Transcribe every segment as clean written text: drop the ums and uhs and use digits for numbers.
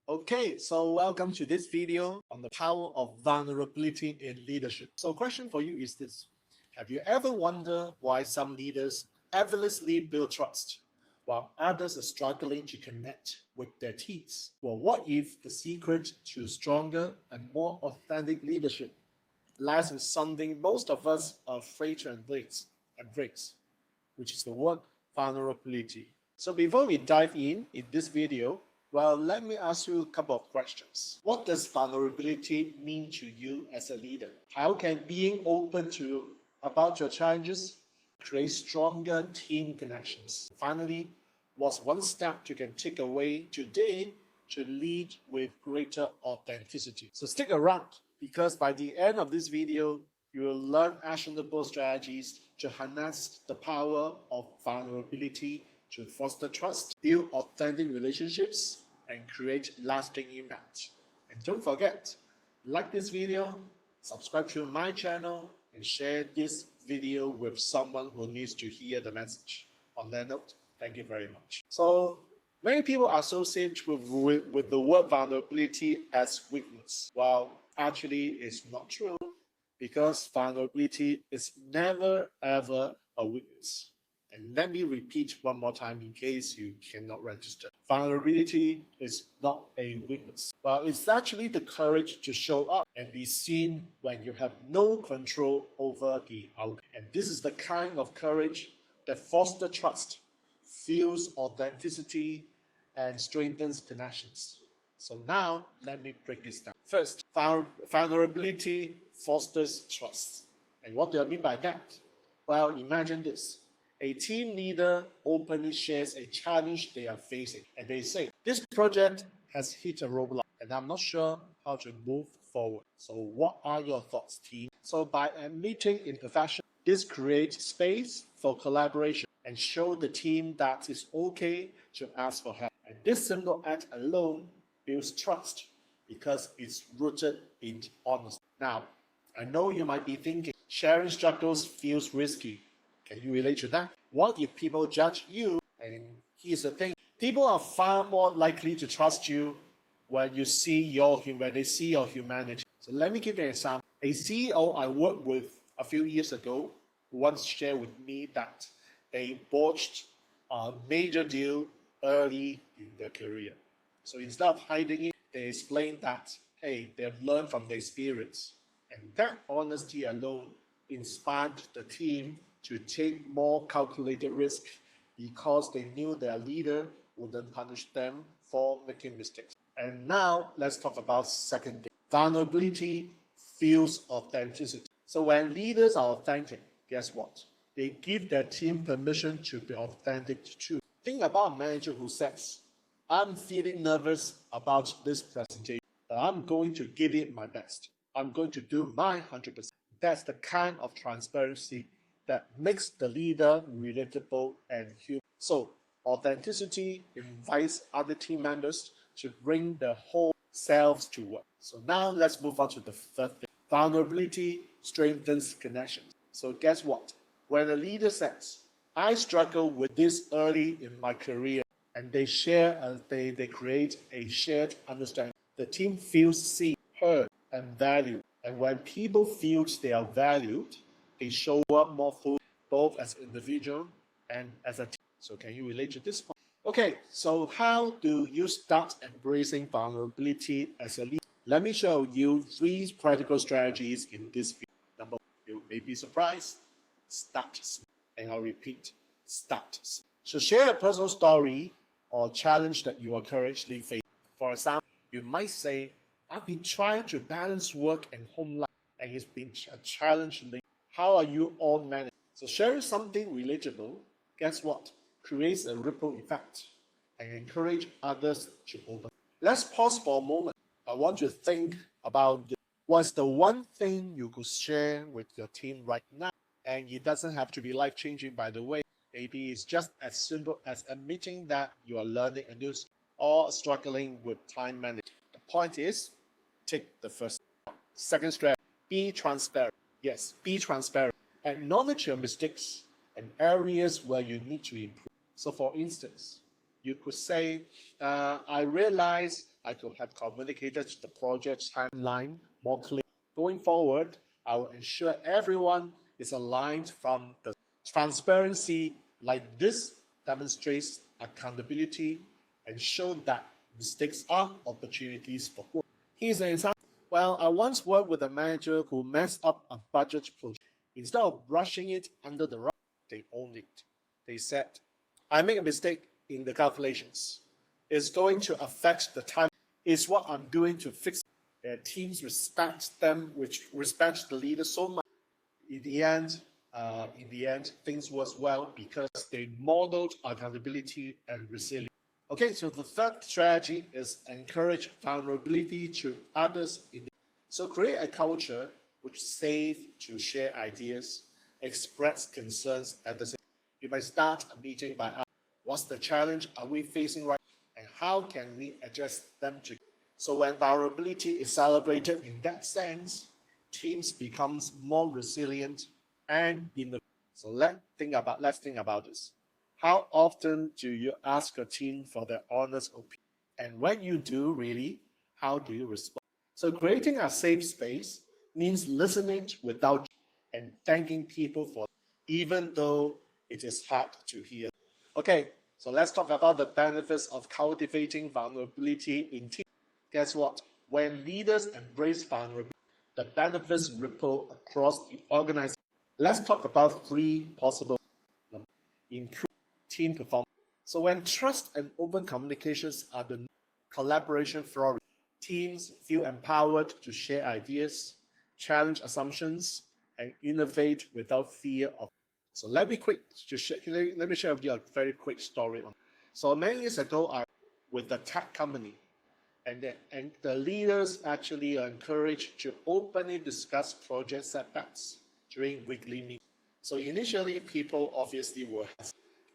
Okay, so welcome to this video on the power of vulnerability in leadership. So question for you is this. Have you ever wondered why some leaders effortlessly build trust while others are struggling to connect with their teams? Well, what if the secret to stronger and more authentic leadership lies in something most of us are afraid to embrace, which is the word vulnerability. So before we dive in this video, well, let me ask you a couple of questions. What does vulnerability mean to you as a leader? How can being open to about your challenges create stronger team connections? Finally, what's one step you can take away today to lead with greater authenticity? So stick around because by the end of this video, you will learn actionable strategies to harness the power of vulnerability to foster trust, build authentic relationships, and create lasting impact. And don't forget, like this video, subscribe to my channel, and share this video with someone who needs to hear the message. On that note, thank you very much. So, many people associate with the word vulnerability as weakness, while actually it's not true because vulnerability is never ever a weakness. And let me repeat one more time in case you cannot register. Vulnerability is not a weakness, but it's actually the courage to show up and be seen when you have no control over the outcome. And this is the kind of courage that fosters trust, fuels authenticity, and strengthens connections. So now, let me break this down. First, vulnerability fosters trust. And what do I mean by that? Well, imagine this. A team leader openly shares a challenge they are facing, and they say, this project has hit a roadblock, and I'm not sure how to move forward. So what are your thoughts, team? So by admitting imperfection, this creates space for collaboration and show the team that it's okay to ask for help. And this simple act alone builds trust because it's rooted in honesty. Now, I know you might be thinking, sharing struggles feels risky. Can you relate to that? What if people judge you? And here's the thing. People are far more likely to trust you when they see your humanity. So let me give you an example. A CEO I worked with a few years ago once shared with me that they botched a major deal early in their career. So instead of hiding it, they explained that, hey, they've learned from their experience. And that honesty alone inspired the team to take more calculated risk because they knew their leader wouldn't punish them for making mistakes. And now let's talk about second thing. Vulnerability fuels authenticity. So when leaders are authentic, guess what? They give their team permission to be authentic too. Think about a manager who says, I'm feeling nervous about this presentation, but I'm going to give it my best. I'm going to do my 100%. That's the kind of transparency that makes the leader relatable and human. So, authenticity invites other team members to bring their whole selves to work. So now let's move on to the third thing. Vulnerability strengthens connections. So guess what? When a leader says, I struggle with this early in my career, and they they create a shared understanding. The team feels seen, heard, and valued. And when people feel they are valued, they show up more fully, both as an individual and as a team. So can you relate to this point? Okay, so how do you start embracing vulnerability as a leader? Let me show you 3 practical strategies in this video. Number 1, you may be surprised. Start small. And I'll repeat, start small. So share a personal story or challenge that you are currently facing. For example, you might say, I've been trying to balance work and home life, and it's been a challenge lately. How are you all managing? So sharing something relatable, guess what? Creates a ripple effect and encourage others to open. Let's pause for a moment. I want you to think about this. What's the one thing you could share with your team right now? And it doesn't have to be life-changing, by the way. Maybe it's just as simple as admitting that you are learning a new skill or struggling with time management. The point is, take the first step. Second strategy, be transparent. Yes, be transparent. Acknowledge your mistakes and areas where you need to improve. So for instance, you could say, I realize I could have communicated the project timeline more clearly. Going forward, I will ensure everyone is aligned from the transparency like this demonstrates accountability and show that mistakes are opportunities for growth. Here's an example. Well, I once worked with a manager who messed up a budget project. Instead of brushing it under the rug, they owned it. They said, I make a mistake in the calculations. It's going to affect the time. It's what I'm doing to fix it. Their teams respect them, which respects the leader so much. In the end, things work well because they modeled accountability and resilience. Okay, so the third strategy is encourage vulnerability to others. So create a culture which is safe to share ideas, express concerns at the same time. You might start a meeting by asking, what's the challenge are we facing right now, and how can we address them together? So when vulnerability is celebrated in that sense, teams becomes more resilient and innovative. So let's think about this. How often do you ask a team for their honest opinion? And when you do, really, how do you respond? So creating a safe space means listening without and thanking people for even though it is hard to hear. Okay, so let's talk about the benefits of cultivating vulnerability in teams. Guess what? When leaders embrace vulnerability, the benefits ripple across the organization. Let's talk about three possible improve team performance. So when trust and open communications are the collaboration flourishes. Teams feel empowered to share ideas, challenge assumptions, and innovate without fear of. So let me share with you a very quick story. So many years ago, I with a tech company, and the leaders actually are encouraged to openly discuss project setbacks during weekly meetings. So initially, people obviously were,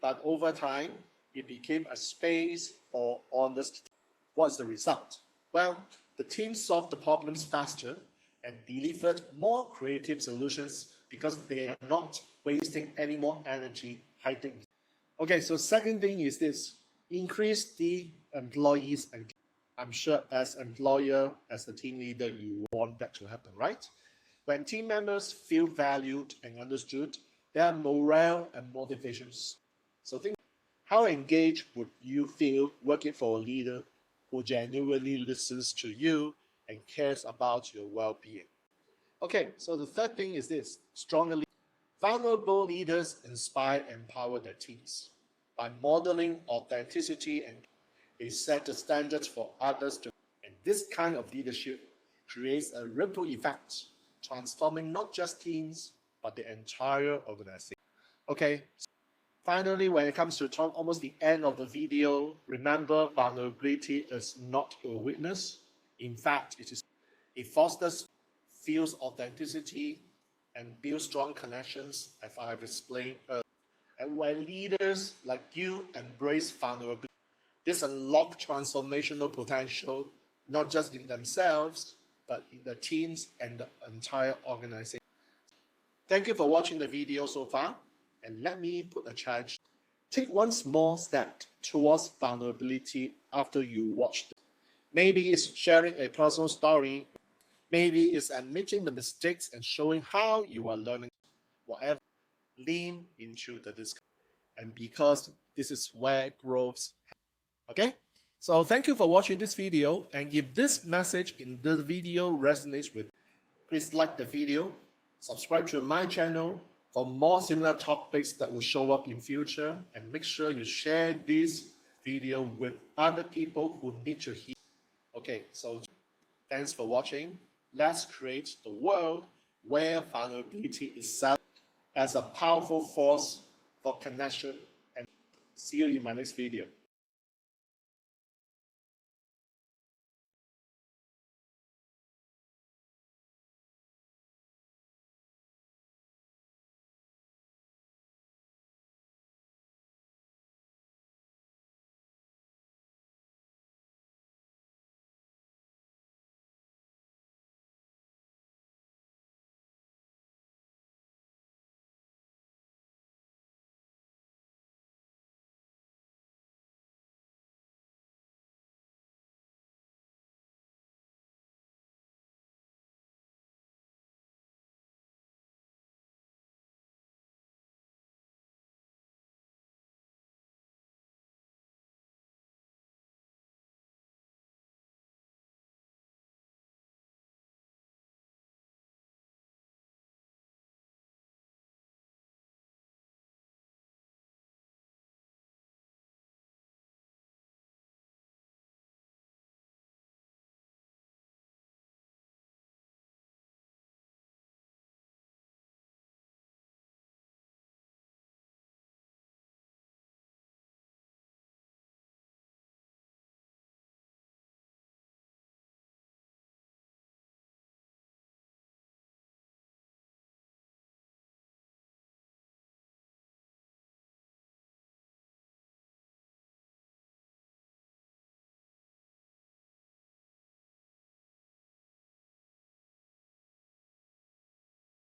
but over time, it became a space for honest. What's the result? Well, the team solved the problems faster and delivered more creative solutions because they are not wasting any more energy hiding. Okay, so second thing is this: increase the employees and I'm sure as employer, as the team leader, you want that to happen, right? When team members feel valued and understood, their morale and motivations. So think, how engaged would you feel working for a leader who genuinely listens to you and cares about your well-being? Okay, so the third thing is this: strongly vulnerable leaders inspire and empower their teams by modeling authenticity and they set the standards for others to. And this kind of leadership creates a ripple effect, transforming not just teams, but the entire organization. Okay, finally, when it comes to almost the end of the video, remember vulnerability is not a weakness. In fact, it fosters, feels authenticity, and builds strong connections, as I've explained earlier. And when leaders like you embrace vulnerability, this unlocks transformational potential, not just in themselves, but in the teams and the entire organization. Thank you for watching the video so far, and let me put a challenge. Take one small step towards vulnerability after you watch it. Maybe it's sharing a personal story. Maybe it's admitting the mistakes and showing how you are learning. Whatever, lean into the discussion. And because this is where growth happens. Okay? So thank you for watching this video, and if this message in the video resonates with you, please like the video, subscribe to my channel for more similar topics that will show up in future, and make sure you share this video with other people who need to hear. Okay, so thanks for watching. Let's create the world where vulnerability is set as a powerful force for connection, and see you in my next video.